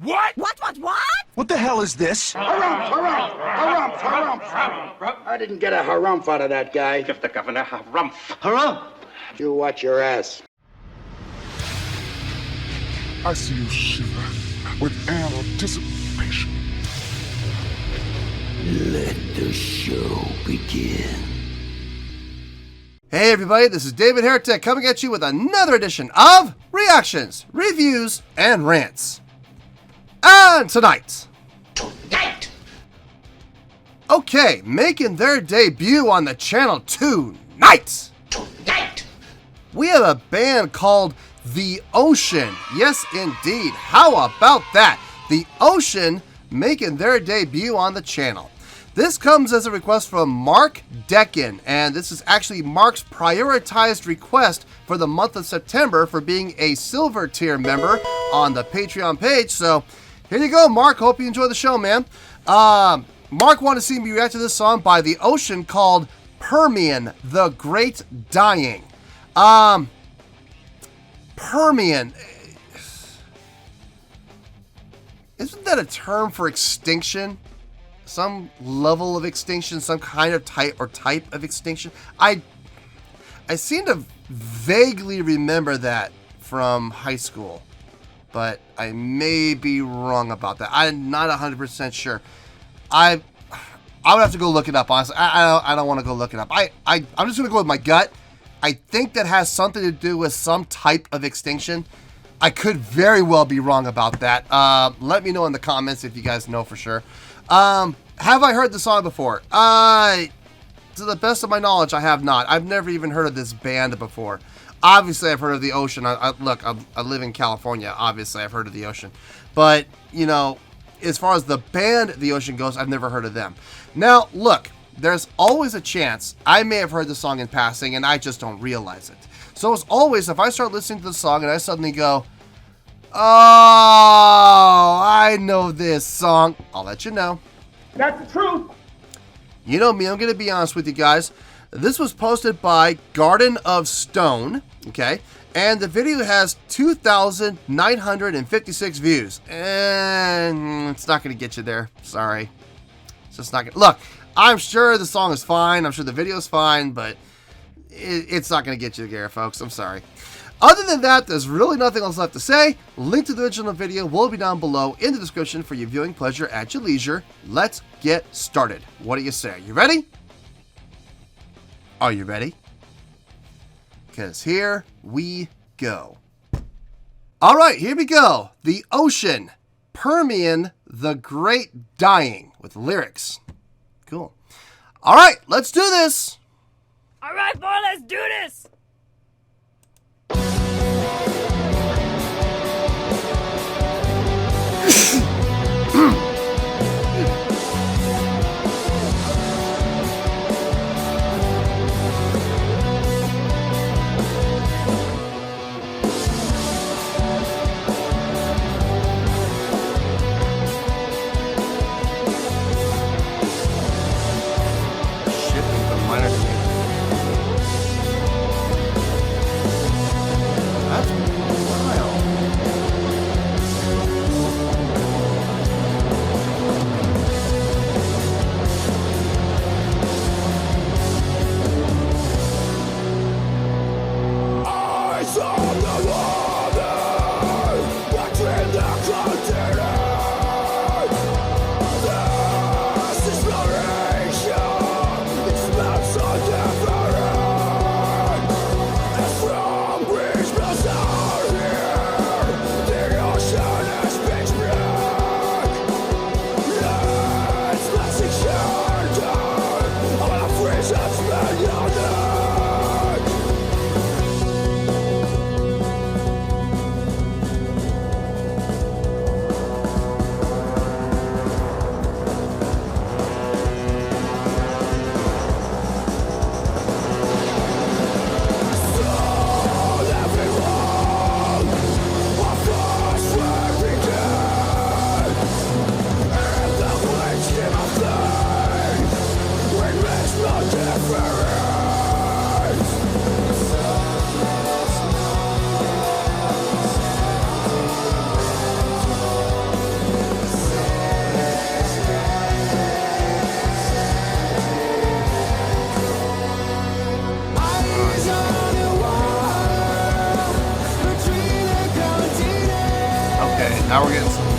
What? What? What the hell is this? Harumph. I didn't get a harumph out of that guy. Give the governor harumph. Harumph! You watch your ass. I see you shiver with anticipation. Let the show begin. Hey everybody, this is David Heretic coming at you with another edition of Reactions, Reviews, and Rants. And tonight, okay, making their debut on the channel tonight, we have a band called The Ocean. Yes, indeed. How about that? The Ocean making their debut on the channel. This comes as a request from Mark Deccan, and this is actually Mark's prioritized request for the month of September for being a silver tier member on the Patreon page. So here you go, Mark. Hope you enjoy the show, man. Mark wanted to see me react to this song by The Ocean called Permian, the Great Dying. Permian. Isn't that a term for extinction? Some level of extinction, some kind of type of extinction. I seem to vaguely remember that from high school, but I may be wrong about that. I'm not 100% sure. I would have to go look it up, honestly. I don't want to go look it up. I'm just going to go with my gut. I think that has something to do with some type of extinction. I could very well be wrong about that. Let me know in the comments if you guys know for sure. Have I heard the song before? To the best of my knowledge, I have not. I've never even heard of this band before. Obviously, I've heard of The Ocean. Look, I live in California. Obviously, I've heard of The Ocean. But, you know, as far as the band The Ocean goes, I've never heard of them. Now, look, there's always a chance I may have heard the song in passing and I just don't realize it. So as always, if I start listening to the song and I suddenly go, oh, I know this song, I'll let you know. That's the truth. You know me, I'm going to be honest with you guys. This was posted by Garden of Stone, okay? And the video has 2,956 views. And it's not going to get you there. Sorry. It's just not going to. Look, I'm sure the song is fine. I'm sure the video is fine, but it's not going to get you there, folks. I'm sorry. Other than that, there's really nothing else left to say. Link to the original video will be down below in the description for your viewing pleasure at your leisure. Let's get started. What do you say? You ready? Are you ready? Because here we go. All right, here we go. The Ocean, Permian, the Great Dying with lyrics. Cool. All right, let's do this. All right, boy, let's do this. Okay, now we're getting some.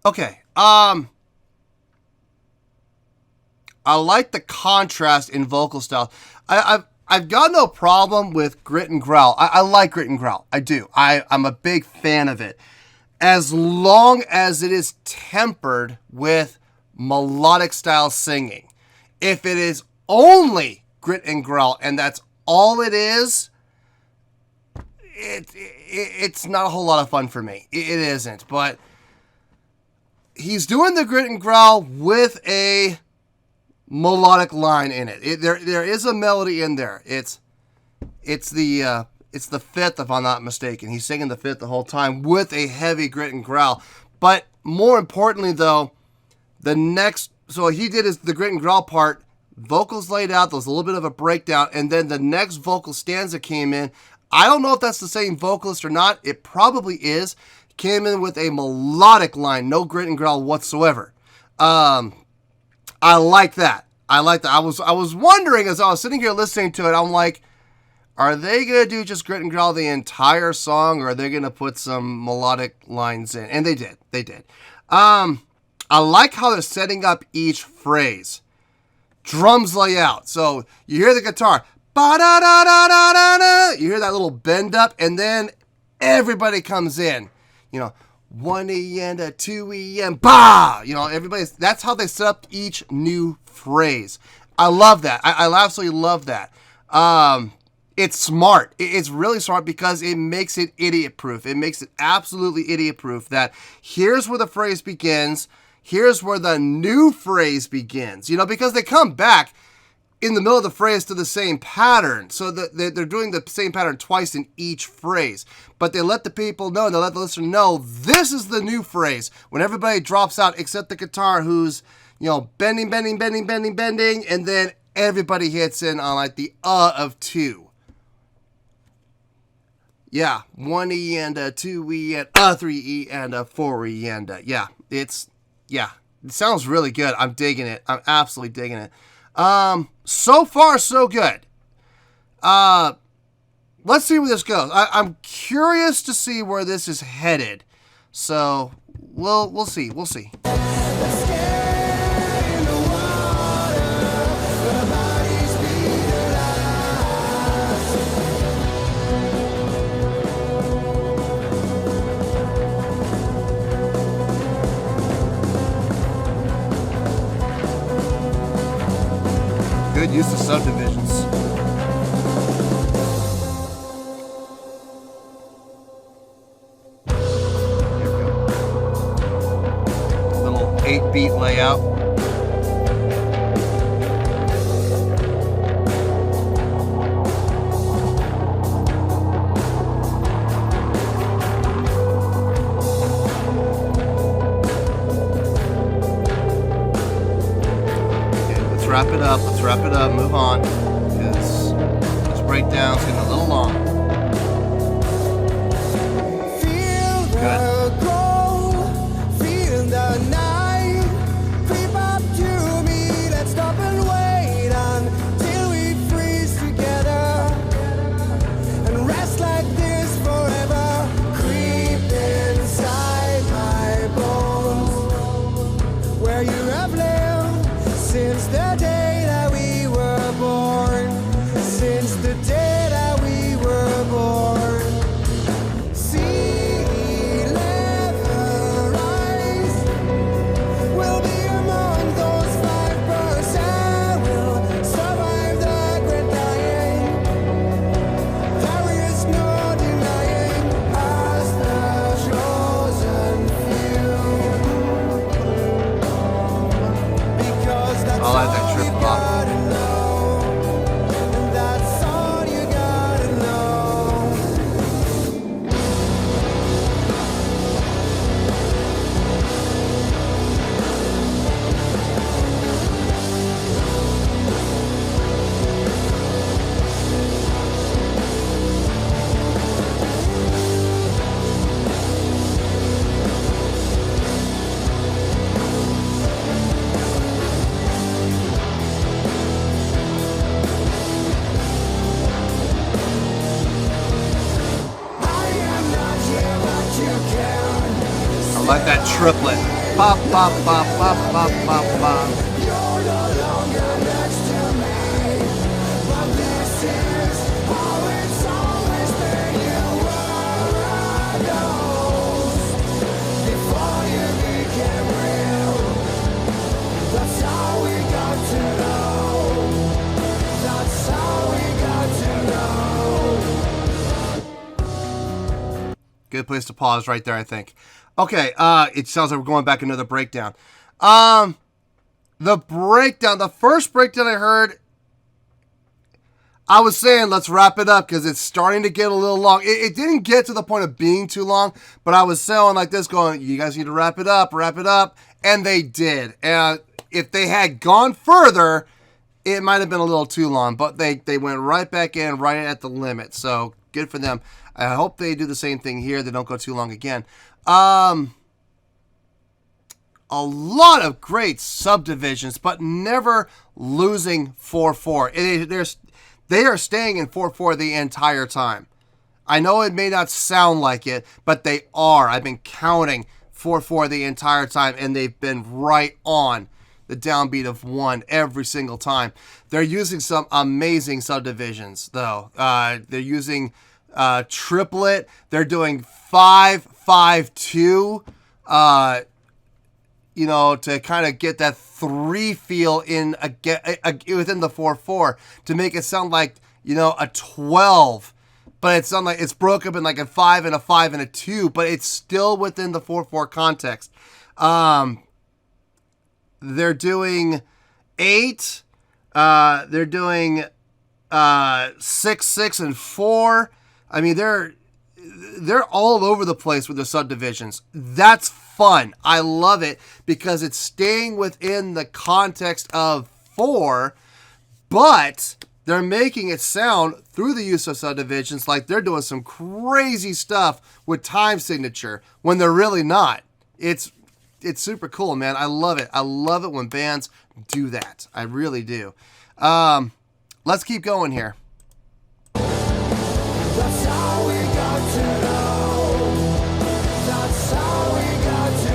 Okay, I like the contrast in vocal style. I've got no problem with grit and growl. I like grit and growl. I do. I'm a big fan of it. As long as it is tempered with melodic style singing. If it is only grit and growl and that's all it is, it's not a whole lot of fun for me. It isn't, but he's doing the grit and growl with a melodic line in it. There is a melody in there. It's the fifth, if I'm not mistaken. He's singing the fifth the whole time with a heavy grit and growl. But more importantly, though, so he did the grit and growl part. Vocals laid out. There was a little bit of a breakdown, and then the next vocal stanza came in. I don't know if that's the same vocalist or not. It probably is. Came in with a melodic line, no grit and growl whatsoever. I like that. I was wondering as I was sitting here listening to it, I'm like, are they gonna do just grit and growl the entire song, or are they gonna put some melodic lines in? And they did. They did. I like how they're setting up each phrase. Drums lay out. So you hear the guitar, ba-da-da-da-da-da-da. You hear that little bend up, and then everybody comes in. 1 E and a 2 E and bah! That's how they set up each new phrase. I love that. I absolutely love that. It's smart. It's really smart because it makes it idiot-proof. It makes it absolutely idiot-proof that here's where the phrase begins, here's where the new phrase begins. Because they come back in the middle of the phrase to the same pattern. So they're doing the same pattern twice in each phrase. But they let the people know, they let the listener know, this is the new phrase. When everybody drops out except the guitar who's, bending, and then everybody hits in on like the of 2. Yeah, 1 E and a 2 E and a 3 E and a 4 E and a, it sounds really good. I'm digging it. I'm absolutely digging it. So far, so good. Let's see where this goes. I'm curious to see where this is headed. So we'll see. We'll see. Good use of subdivisions. Here we go. Little 8-beat layout. Wrap it up. Let's wrap it up. Move on. Because this breakdown's getting a little long. Good. Feel the night creep up to me. Let's stop and wait until we freeze together and rest like this forever. Creep inside my bones where you have lived since the day that we were born. Since the day that we were born. Sea level rise. We'll be among those 5%. We'll survive the great dying. There is no denying us, the chosen few. Because that's I'll add that triple. with that triplet. Bop, bop, bop, bop, bop, bop, bop. Good place to pause right there, I think. Okay, it sounds like we're going back into the breakdown. The first breakdown I heard, I was saying let's wrap it up because it's starting to get a little long. It didn't get to the point of being too long, but I was saying like this, going, you guys need to wrap it up, and they did. And if they had gone further, it might have been a little too long, but they went right back in, right at the limit. So good for them. I hope they do the same thing here. They don't go too long again. A lot of great subdivisions, but never losing 4-4. They are staying in 4-4 the entire time. I know it may not sound like it, but they are. I've been counting 4-4 the entire time, and they've been right on the downbeat of 1 every single time. They're using some amazing subdivisions, though. They're using triplet. They're doing 5-5-2. To kind of get that 3 feel in within the 4-4 to make it sound like a 12, but it sounds like it's broke up in like a 5 and a 5 and a 2, but it's still within the 4-4 context. They're doing 8. They're doing 6 and 4. I mean, they're all over the place with their subdivisions. That's fun. I love it because it's staying within the context of 4, but they're making it sound through the use of subdivisions like they're doing some crazy stuff with time signature when they're really not. It's super cool, man. I love it. I love it when bands do that. I really do. Let's keep going here. That's how we got to know. That's how we got to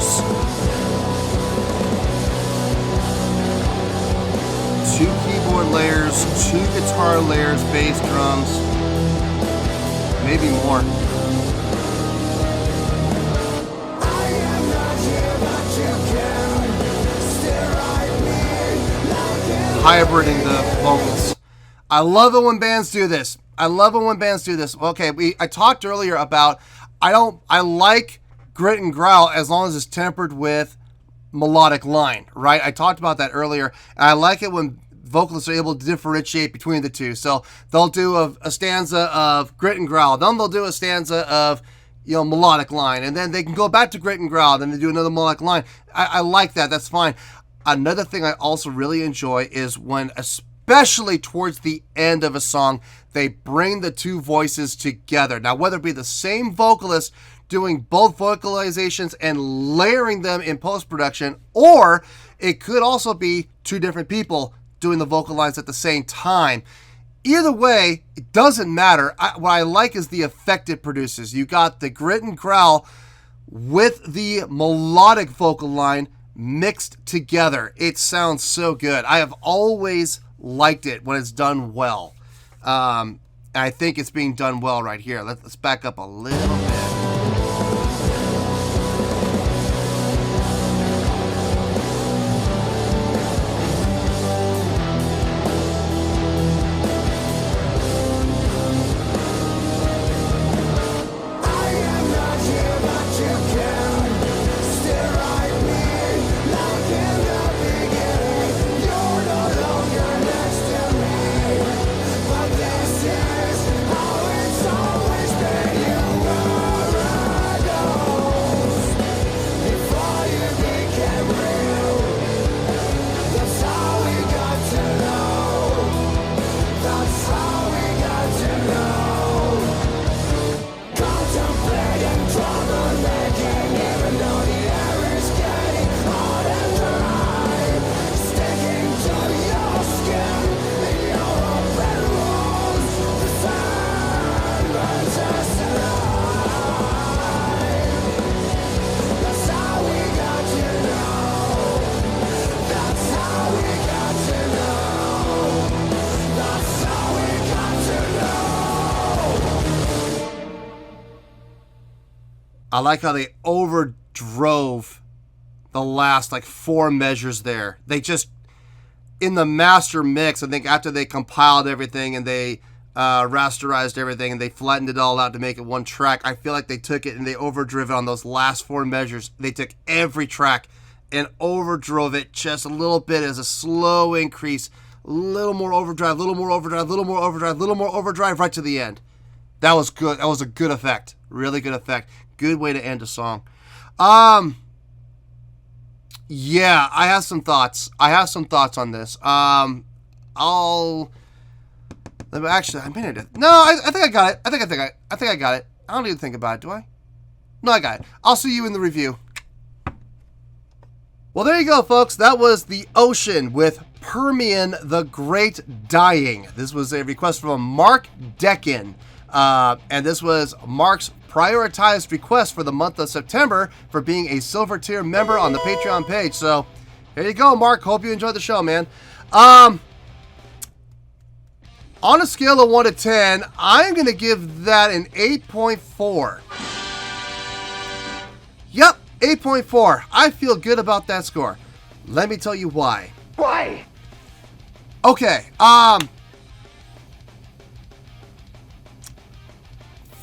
layers. 2 keyboard layers, 2 guitar layers, bass, drums, maybe more. Hybriding the vocals. I love it when bands do this. I love it when bands do this. Okay, I talked earlier about I like grit and growl as long as it's tempered with melodic line, right? I talked about that earlier. And I like it when vocalists are able to differentiate between the two. So they'll do a stanza of grit and growl, then they'll do a stanza of melodic line, and then they can go back to grit and growl, then they do another melodic line. I like that. That's fine. Another thing I also really enjoy is when, especially towards the end of a song, they bring the two voices together. Now, whether it be the same vocalist doing both vocalizations and layering them in post-production, or it could also be 2 different people doing the vocal lines at the same time. Either way, it doesn't matter. What I like is the effect it produces. You got the grit and growl with the melodic vocal line mixed together. It sounds so good. I have always liked it when it's done well. I think it's being done well right here. Let's back up a little bit. I like how they overdrove the last 4 measures there. They just, in the master mix, I think after they compiled everything and they rasterized everything and they flattened it all out to make it one track, I feel like they took it and they overdrove it on those last 4 measures. They took every track and overdrove it just a little bit as a slow increase, a little more overdrive, a little more overdrive, a little more overdrive, a little more overdrive right to the end. That was good. That was a good effect. Really good effect. Good way to end a song. Yeah, I have some thoughts. I have some thoughts on this. Actually, I mean it. No, I think I got it. I think I got it. I don't need to think about it, do I? No, I got it. I'll see you in the review. Well, there you go, folks. That was The Ocean with Permian the Great Dying. This was a request from Mark Deccan. And this was Mark's prioritized request for the month of September for being a silver tier member on the Patreon page. So, here you go, Mark. Hope you enjoyed the show, man. On a scale of 1 to 10, I'm going to give that an 8.4. Yep, 8.4. I feel good about that score. Let me tell you why. Why? Okay,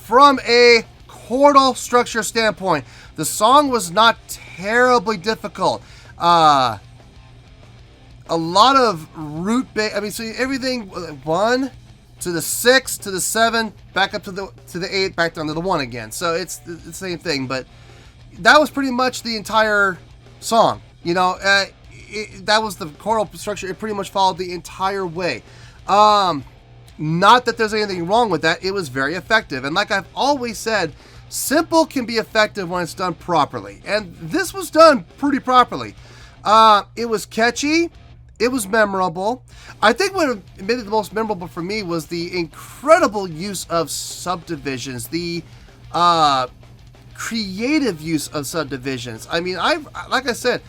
from a chordal structure standpoint, the song was not terribly difficult. A lot of root bass. I mean, so everything 1 to the 6 to the 7, back up to the 8, back down to the 1 again. So it's the same thing, but that was pretty much the entire song. You know, that was the chordal structure. It pretty much followed the entire way. Not that there's anything wrong with that. It was very effective. And like I've always said, simple can be effective when it's done properly. And this was done pretty properly. It was catchy. It was memorable. I think what made it the most memorable for me was the incredible use of subdivisions. The creative use of subdivisions. I mean, like I said,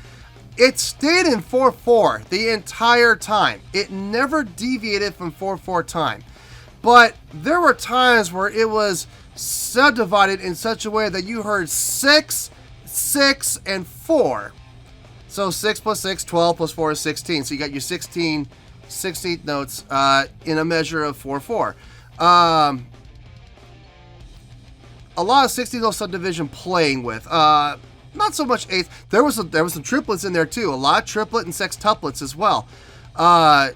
it stayed in 4/4 the entire time. It never deviated from 4/4 time. But there were times where it was subdivided in such a way that you heard 6, 6, and 4. So 6 plus 6, 12 plus 4 is 16. So you got your 16th notes in a measure of 4/4. A lot of 16th subdivision playing with. Not so much eighths. There was some triplets in there too. A lot of triplet and sextuplets as well. 1,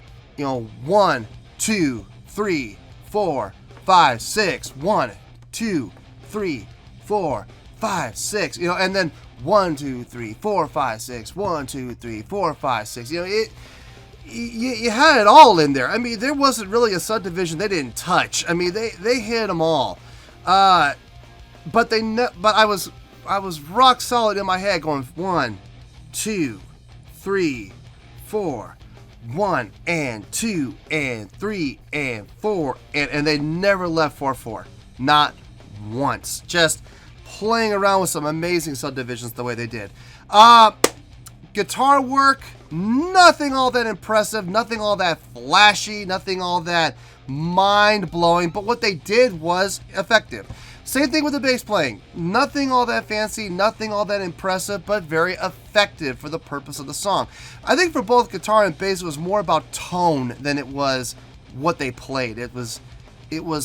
2, 3, 4, 5, 6. 1, 2, 3, 4, 5, 6. And then 1, 2, 3, 4, 5, 6. 1, 2, 3, 4, 5, 6. You had it all in there. I mean, there wasn't really a subdivision they didn't touch. I mean, they hit them all. But I was rock solid in my head going 1, 2, 3, 4, 1 and 2 and 3 and 4 and they never left 4/4. Not once. Just playing around with some amazing subdivisions the way they did. Guitar work, nothing all that impressive, nothing all that flashy, nothing all that mind-blowing, but what they did was effective. Same thing with the bass playing. Nothing all that fancy, nothing all that impressive, but very effective for the purpose of the song. I think for both guitar and bass, it was more about tone than it was what they played. It was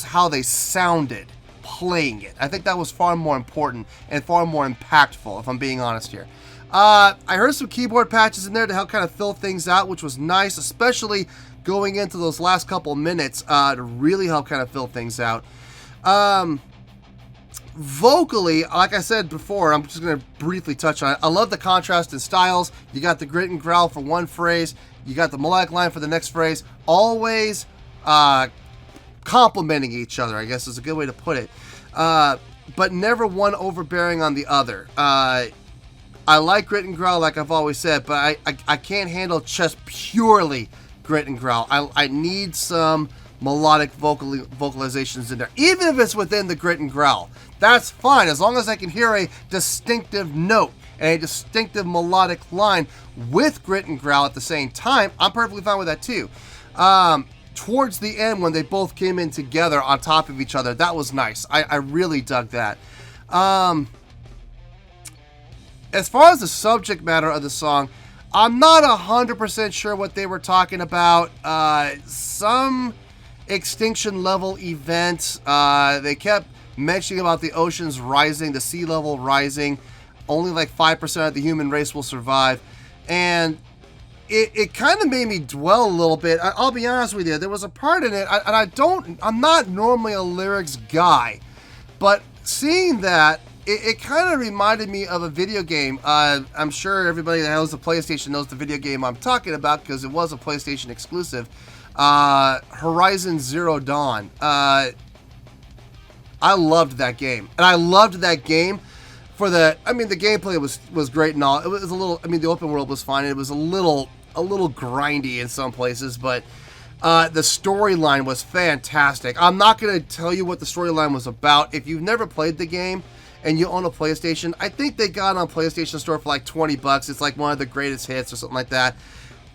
how they sounded playing it. I think that was far more important and far more impactful, if I'm being honest here. I heard some keyboard patches in there to help kind of fill things out, which was nice, especially going into those last couple minutes to really help kind of fill things out. Vocally, like I said before, I'm just going to briefly touch on it. I love the contrast in styles. You got the grit and growl for one phrase. You got the melodic line for the next phrase. Always complementing each other, I guess is a good way to put it. But never one overbearing on the other. I like grit and growl, like I've always said, but I can't handle just purely grit and growl. I need some melodic vocalizations in there, even if it's within the grit and growl. That's fine, as long as I can hear a distinctive note and a distinctive melodic line with grit and growl at the same time. I'm perfectly fine with that too. Towards the end, when they both came in together on top of each other, that was nice. I really dug that. As far as the subject matter of the song, I'm not 100% sure what they were talking about. Some extinction level event. They kept mentioning about the oceans rising, the sea level rising. Only like 5% of the human race will survive. And it kind of made me dwell a little bit. I'll be honest with you. There was a part in it, I'm not normally a lyrics guy, but seeing that, it kind of reminded me of a video game. I'm sure everybody that has a PlayStation knows the video game I'm talking about because it was a PlayStation exclusive. Horizon Zero Dawn. I loved that game. And I loved that game for the gameplay was great and all. It was a little, the open world was fine. It was a little grindy in some places, but the storyline was fantastic. I'm not going to tell you what the storyline was about. If you've never played the game and you own a PlayStation, I think they got it on PlayStation Store for like $20. It's like one of the greatest hits or something like that.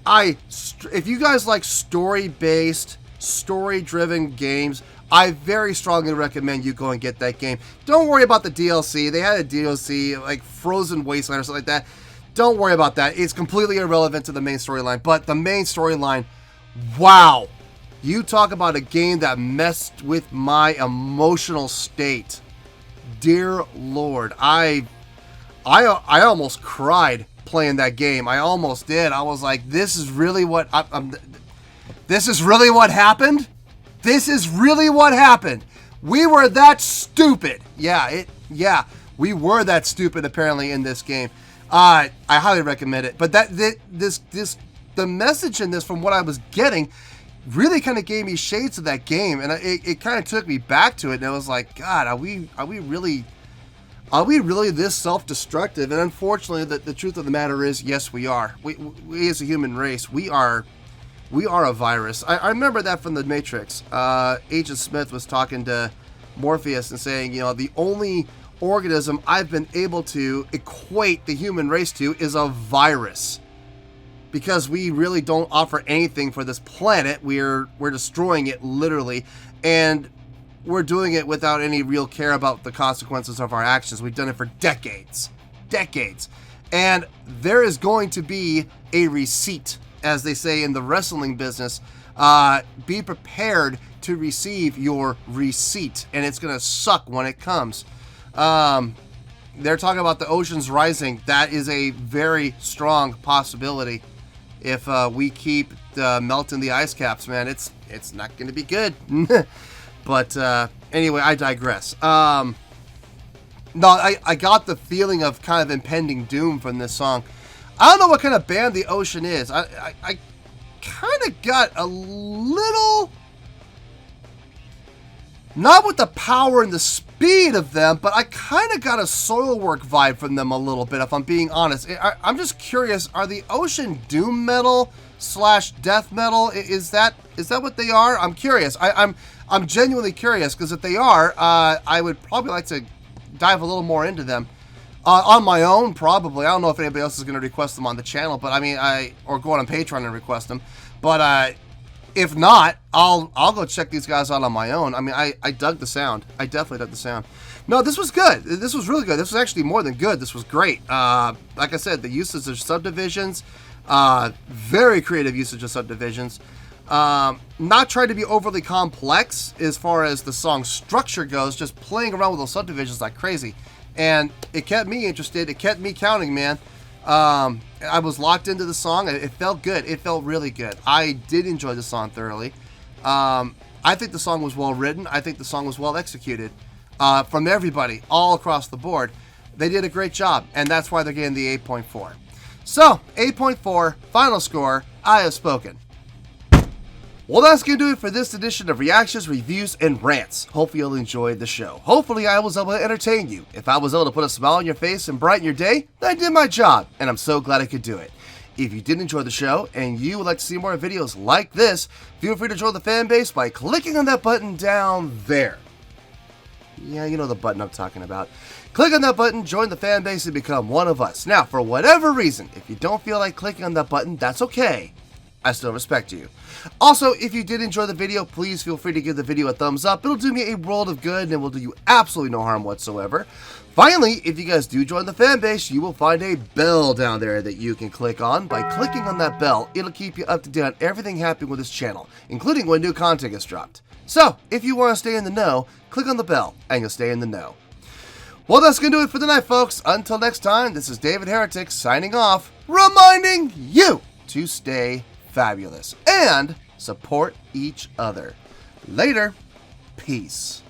If you guys like story-based, story-driven games, I very strongly recommend you go and get that game. Don't worry about the DLC. They had a DLC, like Frozen Wasteland or something like that. Don't worry about that. It's completely irrelevant to the main storyline. But the main storyline, wow. You talk about a game that messed with my emotional state. Dear Lord, I almost cried playing that game. I almost did. I was like, this is really what this is really what happened? This is really what happened. We were that stupid. Yeah, we were that stupid apparently in this game. I highly recommend it. But the message in this, from what I was getting, really kind of gave me shades of that game, and it kind of took me back to it. And I was like, God, are we really this self-destructive? And unfortunately, the truth of the matter is, yes, we are. We as a human race, we are a virus. I remember that from The Matrix. Agent Smith was talking to Morpheus and saying, the only organism I've been able to equate the human race to is a virus. Because we really don't offer anything for this planet. We're destroying it literally, and we're doing it without any real care about the consequences of our actions. We've done it for decades. And there is going to be a receipt, as they say in the wrestling business. Be prepared to receive your receipt, and it's going to suck when it comes. They're talking about the oceans rising. That is a very strong possibility. If we keep melting the ice caps, man, it's not going to be good. But anyway, I digress. No, I got the feeling of kind of impending doom from this song. I don't know what kind of band the Ocean is. I kind of got a little... Not with the power and the speed of them, but I kind of got a Soilwork vibe from them a little bit, if I'm being honest. I'm just curious, are the Ocean doom metal / death metal? Is that what they are? I'm curious. I'm genuinely curious, because if they are, I would probably like to dive a little more into them. On my own, probably. I don't know if anybody else is going to request them on the channel, but I mean, or go on Patreon and request them. But if not, I'll go check these guys out on my own. I mean, I dug the sound. I definitely dug the sound. No, this was good. This was really good. This was actually more than good. This was great. Like I said, the usage of subdivisions, very creative usage of subdivisions. Not trying to be overly complex as far as the song structure goes, just playing around with those subdivisions like crazy. And it kept me interested. It kept me counting, man. I was locked into the song. It felt good. It felt really good. I did enjoy the song thoroughly. I think the song was well written. I think the song was well executed. From everybody, all across the board. They did a great job, and that's why they're getting the 8.4. So, 8.4, final score, I have spoken. Well, that's going to do it for this edition of Reactions, Reviews, and Rants. Hopefully you'll enjoy the show. Hopefully I was able to entertain you. If I was able to put a smile on your face and brighten your day, then I did my job, and I'm so glad I could do it. If you did enjoy the show, and you would like to see more videos like this, feel free to join the fan base by clicking on that button down there. Yeah, you know the button I'm talking about. Click on that button, join the fan base, and become one of us. Now, for whatever reason, if you don't feel like clicking on that button, that's okay. I still respect you. Also, if you did enjoy the video, please feel free to give the video a thumbs up. It'll do me a world of good, and it will do you absolutely no harm whatsoever. Finally, if you guys do join the fan base, you will find a bell down there that you can click on. By clicking on that bell, it'll keep you up to date on everything happening with this channel, including when new content gets dropped. So, if you want to stay in the know, click on the bell, and you'll stay in the know. Well, that's going to do it for tonight, folks. Until next time, this is David Heretic signing off, reminding you to stay fabulous and support each other. Later. Peace.